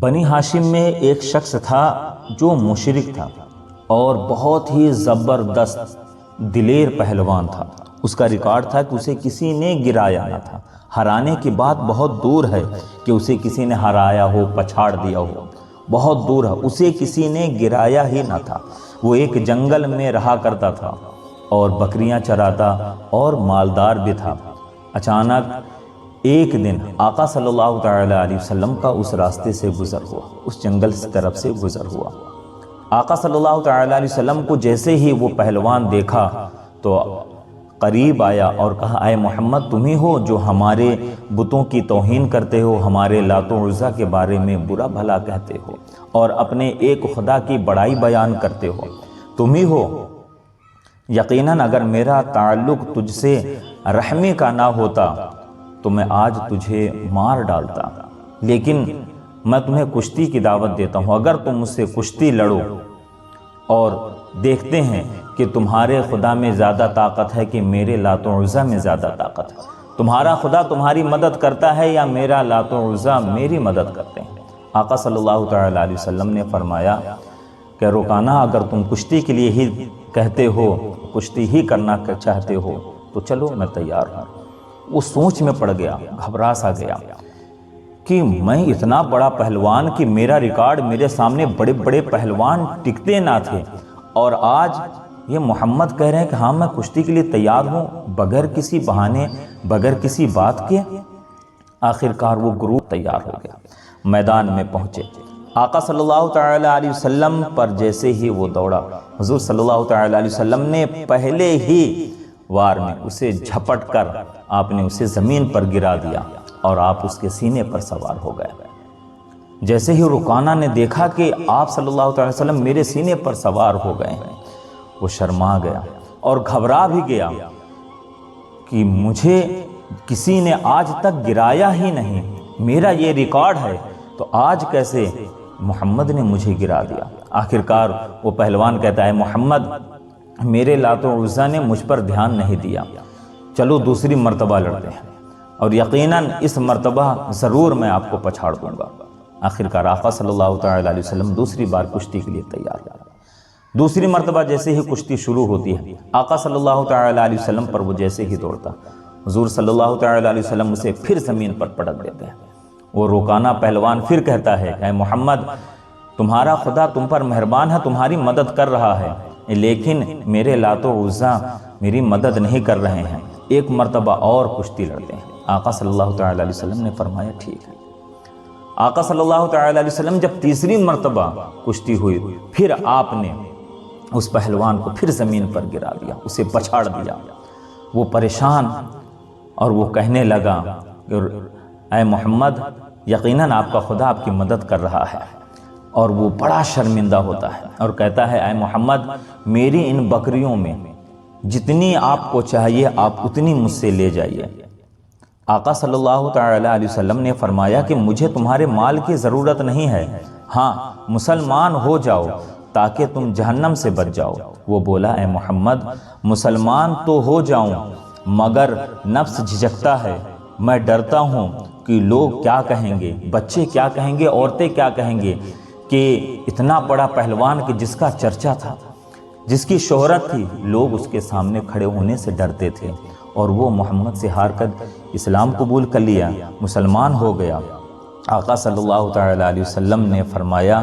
بنی ہاشم میں ایک شخص تھا جو مشرک تھا اور بہت ہی زبردست دلیر پہلوان تھا۔ اس کا ریکارڈ تھا کہ اسے کسی نے گرایا نہ تھا۔ ہرانے کی بات بہت دور ہے کہ اسے کسی نے ہرایا ہو، پچھاڑ دیا ہو، بہت دور ہے، اسے کسی نے گرایا ہی نہ تھا۔ وہ ایک جنگل میں رہا کرتا تھا اور بکریاں چراتا اور مالدار بھی تھا۔ اچانک ایک دن آقا صلی اللہ تعالی علیہ وسلم کا اس راستے سے گزر ہوا، اس جنگل کی طرف سے گزر ہوا۔ آقا صلی اللہ تعالی علیہ وسلم کو جیسے ہی وہ پہلوان دیکھا تو قریب آیا اور کہا، اے محمد تم ہی ہو جو ہمارے بتوں کی توہین کرتے ہو، ہمارے لات و عزیٰ کے بارے میں برا بھلا کہتے ہو اور اپنے ایک خدا کی بڑائی بیان کرتے ہو، تم ہی ہو؟ یقیناً اگر میرا تعلق تجھ سے رحمی کا نہ ہوتا تو میں آج تجھے مار ڈالتا، لیکن میں تمہیں کشتی کی دعوت دیتا ہوں۔ اگر تم مجھ سے کشتی لڑو اور دیکھتے ہیں کہ تمہارے خدا میں زیادہ طاقت ہے کہ میرے لات و عزیٰ میں زیادہ طاقت ہے، تمہارا خدا تمہاری مدد کرتا ہے یا میرا لات و عزیٰ میری مدد کرتے ہیں؟ آقا صلی اللہ تعالی علیہ وسلم نے فرمایا کہ رکانا، اگر تم کشتی کے لیے ہی کہتے ہو، کشتی ہی کرنا چاہتے ہو تو چلو میں تیار ہوں۔ وہ سوچ میں پڑ گیا، گھبرا سا گیا کہ میں اتنا بڑا پہلوان کہ میرا ریکارڈ، میرے سامنے بڑے بڑے پہلوان ٹکتے نہ تھے، اور آج یہ محمد کہہ رہے ہیں کہ ہاں میں کشتی کے لیے تیار ہوں، بغیر کسی بہانے، بغیر کسی بات کے۔ آخرکار وہ گروہ تیار ہو گیا، میدان میں پہنچے۔ آقا صلی اللہ تعالی علیہ وسلم پر جیسے ہی وہ دوڑا، حضور صلی اللہ تعالی علیہ وسلم نے پہلے ہی وار میں اسے جھپٹ کر آپ نے اسے زمین پر گرا دیا اور آپ اس کے سینے پر سوار ہو گئے۔ جیسے ہی رکانہ نے دیکھا کہ آپ صلی اللہ تعالی وسلم میرے سینے پر سوار ہو گئے ہیں، وہ شرما گیا اور گھبرا بھی گیا کہ مجھے کسی نے آج تک گرایا ہی نہیں، میرا یہ ریکارڈ ہے، تو آج کیسے محمد نے مجھے گرا دیا؟ آخرکار وہ پہلوان کہتا ہے، محمد میرے لات و عزیٰ نے مجھ پر دھیان نہیں دیا، چلو دوسری مرتبہ لڑتے ہیں اور یقیناً اس مرتبہ ضرور میں آپ کو پچھاڑ دوں گا۔ آخرکار آقا صلی اللہ تعالی علیہ وسلم دوسری بار کشتی کے لیے تیار ہوا۔ دوسری مرتبہ جیسے ہی کشتی شروع ہوتی ہے، آقا صلی اللہ تعالی علیہ وسلم پر وہ جیسے ہی دوڑتا، حضور صلی اللہ تعالی علیہ وسلم اسے پھر زمین پر پٹک دیتے ہیں۔ وہ رکانہ پہلوان پھر کہتا ہے کہ اے محمد تمہارا خدا تم پر مہربان ہے، تمہاری مدد کر رہا ہے، لیکن میرے لات و عزیٰ میری مدد نہیں کر رہے ہیں، ایک مرتبہ اور کشتی لڑتے ہیں۔ آقا صلی اللہ تعالی علیہ وسلم نے فرمایا ٹھیک ہے۔ آقا صلی اللہ تعالی علیہ وسلم جب تیسری مرتبہ کشتی ہوئی، پھر آپ نے اس پہلوان کو پھر زمین پر گرا دیا، اسے پچھاڑ دیا۔ وہ پریشان اور وہ کہنے لگا کہ اے محمد یقیناً آپ کا خدا آپ کی مدد کر رہا ہے، اور وہ بڑا شرمندہ ہوتا ہے اور کہتا ہے، اے محمد میری ان بکریوں میں جتنی آپ کو چاہیے آپ اتنی مجھ سے لے جائیے۔ آقا صلی اللہ تعالی علیہ وسلم نے فرمایا کہ مجھے تمہارے مال کی ضرورت نہیں ہے، ہاں مسلمان ہو جاؤ تاکہ تم جہنم سے بچ جاؤ۔ وہ بولا، اے محمد مسلمان تو ہو جاؤں مگر نفس جھجکتا ہے، میں ڈرتا ہوں کہ لوگ کیا کہیں گے، بچے کیا کہیں گے، عورتیں کیا کہیں گے کہ اتنا بڑا پہلوان کہ جس کا چرچا تھا، جس کی شہرت تھی، لوگ اس کے سامنے کھڑے ہونے سے ڈرتے تھے، اور وہ محمد سے ہار کر اسلام قبول کر لیا، مسلمان ہو گیا۔ آقا صلی اللہ تعالی علیہ وسلم نے فرمایا،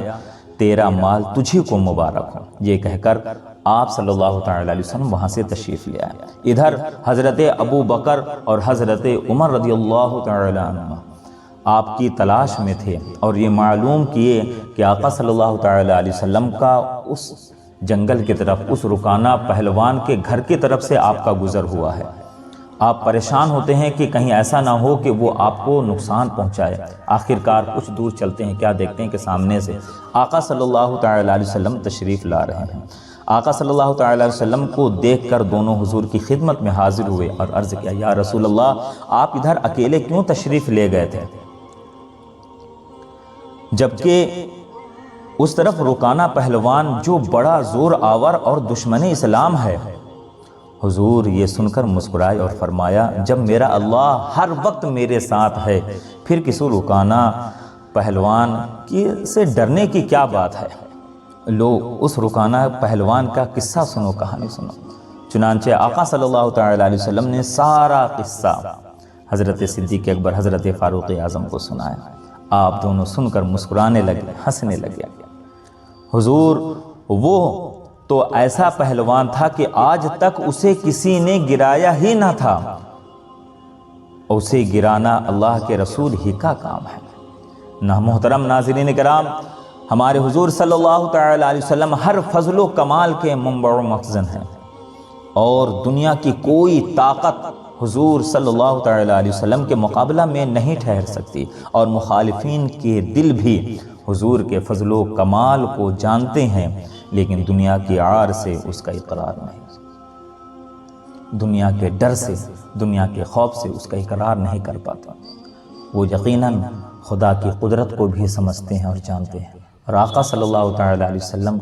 تیرا مال تجھی کو مبارک ہو۔ یہ کہہ کر آپ صلی اللہ تعالی علیہ وسلم وہاں سے تشریف لے آئے۔ ادھر حضرت ابو بکر اور حضرت عمر رضی اللہ تعالی عنہ آپ کی تلاش میں تھے اور یہ معلوم کیے کہ آقا صلی اللہ تعالی علیہ وسلم کا اس جنگل کی طرف، اس رکانہ پہلوان کے گھر کی طرف سے آپ کا گزر ہوا ہے۔ آپ پریشان ہوتے ہیں کہ کہیں ایسا نہ ہو کہ وہ آپ کو نقصان پہنچائے۔ آخرکار کچھ دور چلتے ہیں، کیا دیکھتے ہیں کہ سامنے سے آقا صلی اللہ تعالی علیہ وسلم تشریف لا رہے ہیں۔ آقا صلی اللہ تعالی علیہ وسلم کو دیکھ کر دونوں حضور کی خدمت میں حاضر ہوئے اور عرض کیا، یا رسول اللہ آپ ادھر اکیلے کیوں تشریف لے گئے تھے، جبکہ اس طرف رکانہ پہلوان جو بڑا زور آور اور دشمن اسلام ہے؟ حضور یہ سن کر مسکرائے اور فرمایا، جب میرا اللہ ہر وقت میرے ساتھ ہے، پھر کسی رکانہ پہلوان سے ڈرنے کی کیا بات ہے، لو اس رکانہ پہلوان کا قصہ سنو، کہانی سنو۔ چنانچہ آقا صلی اللہ تعالیٰ علیہ وسلم نے سارا قصہ حضرت صدیق اکبر، حضرت فاروق اعظم کو سنایا۔ آپ دونوں سن کر مسکرانے لگے، ہنسنے لگے۔ حضور وہ تو ایسا پہلوان تھا کہ آج تک اسے کسی نے گرایا ہی نہ تھا، اسے گرانا اللہ کے رسول ہی کا کام ہے۔ نہ محترم ناظرین کرام، ہمارے حضور صلی اللہ تعالیٰ علیہ وسلم ہر فضل و کمال کے منبع و مخزن ہیں، اور دنیا کی کوئی طاقت حضور صلی اللہ تعالیٰ علیہ وسلم کے مقابلہ میں نہیں ٹھہر سکتی، اور مخالفین کے دل بھی حضور کے فضل و کمال کو جانتے ہیں، لیکن دنیا کی عار سے اس کا اقرار نہیں، دنیا کے ڈر سے، دنیا کے خوف سے اس کا اقرار نہیں کر پاتا۔ وہ یقیناً خدا کی قدرت کو بھی سمجھتے ہیں اور جانتے ہیں، اور آقا صلی اللہ تعالیٰ علیہ وسلم